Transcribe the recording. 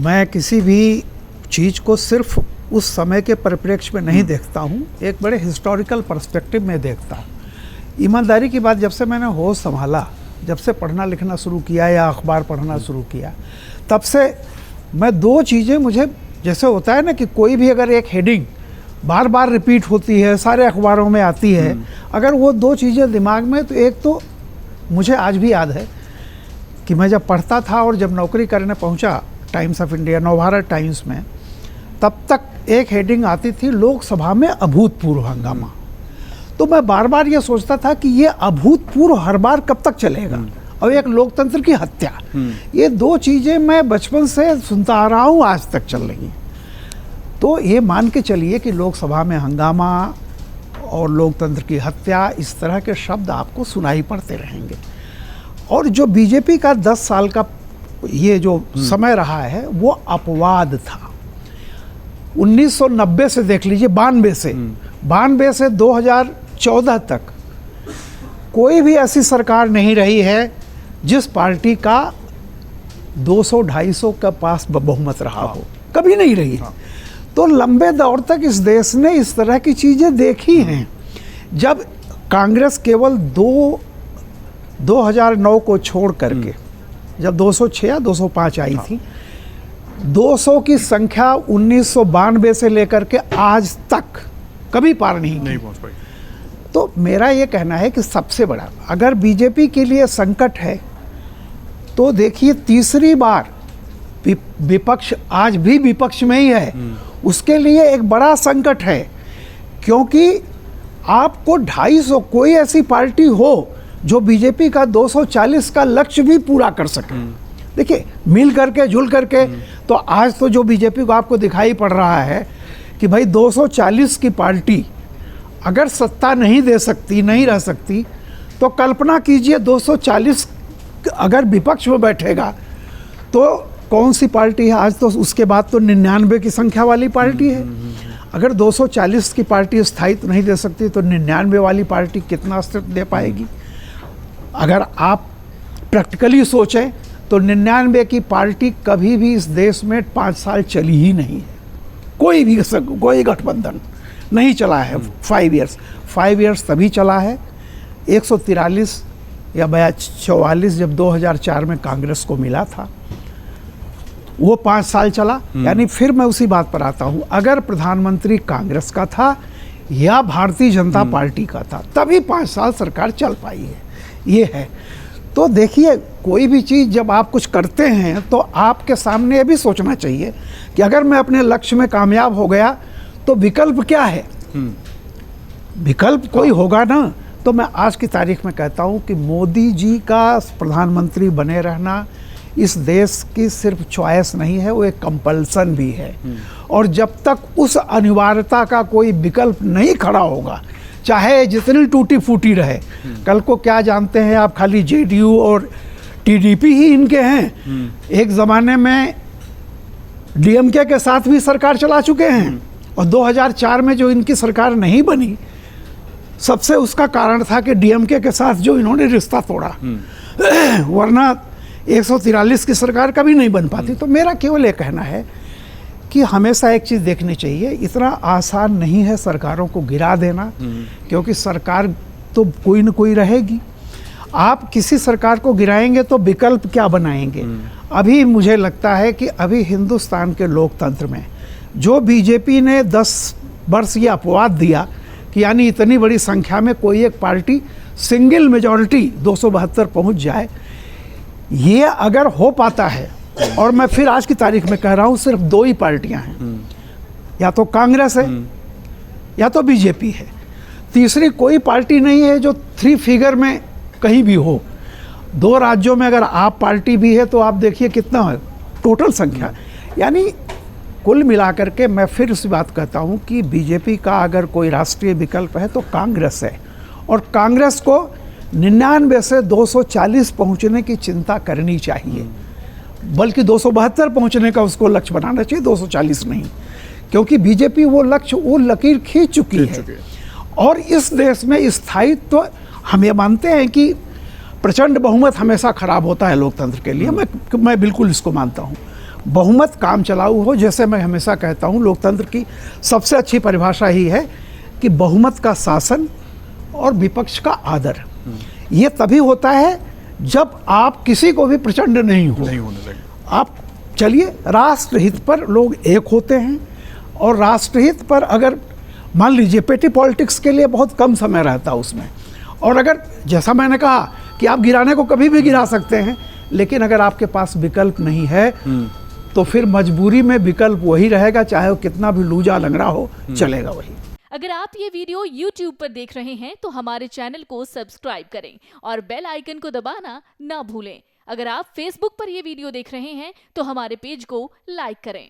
मैं किसी भी चीज़ को सिर्फ उस समय के परिप्रेक्ष्य में नहीं देखता हूँ, एक बड़े हिस्टोरिकल पर्सपेक्टिव में देखता हूँ। ईमानदारी की बात, जब से मैंने होश संभाला, जब से पढ़ना लिखना शुरू किया या अखबार पढ़ना शुरू किया, तब से मैं दो चीज़ें, मुझे जैसे होता है ना कि कोई भी अगर एक हेडिंग बार बार रिपीट होती है, सारे अखबारों में आती है, अगर वो दो चीज़ें दिमाग में, तो एक तो मुझे आज भी याद है कि मैं जब पढ़ता था और जब नौकरी करने पहुंचा times of India, Navbharat times में, तब तक एक हेडिंग आती थी, लोकसभा में अभूतपूर्व हंगामा। तो मैं बार बार ये सोचता था कि ये अभूतपूर्व हर बार कब तक चलेगा, और एक लोकतंत्र की हत्या, ये दो चीज़ें मैं बचपन से सुनता आ रहा हूँ, आज तक चल रही हैं। तो ये मान के चलिए कि लोकसभा में हंगामा और लोकतंत्र की हत्या, इस तरह के शब्द आपको सुनाई पड़ते रहेंगे। और जो बीजेपी का 10 साल का ये जो समय रहा है, वो अपवाद था। 1990 से देख लीजिए, 92 से 2014 तक कोई भी ऐसी सरकार नहीं रही है जिस पार्टी का 200-250 का पास बहुमत रहा हो, कभी नहीं रही है। तो लंबे दौर तक इस देश ने इस तरह की चीज़ें देखी हैं। जब कांग्रेस केवल 2009 को छोड़ करके, जब 206 या 205 आई थी, 200 की संख्या 1992 से लेकर के आज तक कभी पार नहीं पहुंच पाई। तो मेरा ये कहना है कि सबसे बड़ा, अगर बीजेपी के लिए संकट है, तो देखिए तीसरी बार विपक्ष आज भी विपक्ष में ही है, उसके लिए एक बड़ा संकट है। क्योंकि आपको 250, कोई ऐसी पार्टी हो जो बीजेपी का 240 का लक्ष्य भी पूरा कर सके। देखिए, मिल करके जुल करके, तो आज तो जो बीजेपी को आपको दिखाई पड़ रहा है कि भाई 240 की पार्टी अगर सत्ता नहीं दे सकती, नहीं रह सकती, तो कल्पना कीजिए 240 अगर विपक्ष में बैठेगा तो कौन सी पार्टी है। आज तो उसके बाद तो 99 की संख्या वाली पार्टी है। अगर 240 की पार्टी स्थायित्व नहीं दे सकती, तो 99 वाली पार्टी कितना अस्तित्व दे पाएगी। अगर आप प्रैक्टिकली सोचें तो 99 की पार्टी कभी भी इस देश में 5 साल चली ही नहीं है। कोई गठबंधन नहीं चला है 5 ईयर्स तभी चला है। 143 या 44 जब 2004 में कांग्रेस को मिला था, वो 5 साल चला। यानी फिर मैं उसी बात पर आता हूँ, अगर प्रधानमंत्री कांग्रेस का था या भारतीय जनता पार्टी का था, तभी 5 साल सरकार चल पाई है। ये है। तो देखिए, कोई भी चीज़ जब आप कुछ करते हैं तो आपके सामने ये भी सोचना चाहिए कि अगर मैं अपने लक्ष्य में कामयाब हो गया तो विकल्प क्या है। विकल्प कोई होगा ना। तो मैं आज की तारीख में कहता हूँ कि मोदी जी का प्रधानमंत्री बने रहना इस देश की सिर्फ चॉइस नहीं है, वो एक कंपल्सन भी है। और जब तक उस अनिवार्यता का कोई विकल्प नहीं खड़ा होगा, चाहे जितनी टूटी फूटी रहे, कल को क्या जानते हैं आप, खाली जेडीयू और टीडीपी ही इनके हैं। एक ज़माने में डीएमके के साथ भी सरकार चला चुके हैं, और 2004 में जो इनकी सरकार नहीं बनी, सबसे उसका कारण था कि डीएमके के साथ जो इन्होंने रिश्ता तोड़ा, वरना 143 की सरकार कभी नहीं बन पाती। तो मेरा केवल ये कहना है कि हमेशा एक चीज़ देखनी चाहिए, इतना आसान नहीं है सरकारों को गिरा देना, क्योंकि सरकार तो कोई न कोई रहेगी। आप किसी सरकार को गिराएंगे तो विकल्प क्या बनाएंगे। अभी मुझे लगता है कि अभी हिंदुस्तान के लोकतंत्र में जो बीजेपी ने 10 वर्ष ये अपवाद दिया कि यानी इतनी बड़ी संख्या में कोई एक पार्टी सिंगल मेजॉरिटी 272 पहुंच जाए, ये अगर हो पाता है, और मैं फिर आज की तारीख में कह रहा हूँ, सिर्फ 2 ही पार्टियां हैं, या तो कांग्रेस है या तो बीजेपी है। तीसरी कोई पार्टी नहीं है जो 3 फिगर में कहीं भी हो। 2 राज्यों में अगर आप पार्टी भी है तो आप देखिए कितना है टोटल संख्या। यानी कुल मिलाकर के मैं फिर उसी बात कहता हूँ कि बीजेपी का अगर कोई राष्ट्रीय विकल्प है तो कांग्रेस है, और कांग्रेस को 99 से 240 पहुँचने की चिंता करनी चाहिए, बल्कि 272 पहुंचने का उसको लक्ष्य बनाना चाहिए, 240 नहीं। क्योंकि बीजेपी वो लक्ष्य, वो लकीर खींच चुकी है। और इस देश में स्थायित्व, हम ये मानते हैं कि प्रचंड बहुमत हमेशा खराब होता है लोकतंत्र के लिए, मैं बिल्कुल इसको मानता हूँ। बहुमत काम चलाऊ हो। जैसे मैं हमेशा कहता हूँ, लोकतंत्र की सबसे अच्छी परिभाषा ही है कि बहुमत का शासन और विपक्ष का आदर। ये तभी होता है जब आप किसी को भी प्रचंड नहीं होने लगे। आप चलिए, राष्ट्रहित पर लोग एक होते हैं, और राष्ट्रहित पर अगर मान लीजिए पेटी पॉलिटिक्स के लिए बहुत कम समय रहता है उसमें, और अगर जैसा मैंने कहा कि आप गिराने को कभी भी गिरा सकते हैं, लेकिन अगर आपके पास विकल्प नहीं है तो फिर मजबूरी में विकल्प वही रहेगा, चाहे वो कितना भी लूजा लंगड़ा हो, चलेगा वही। अगर आप ये वीडियो YouTube पर देख रहे हैं तो हमारे चैनल को सब्सक्राइब करें और बेल आइकन को दबाना ना भूलें। अगर आप Facebook पर ये वीडियो देख रहे हैं तो हमारे पेज को लाइक करें।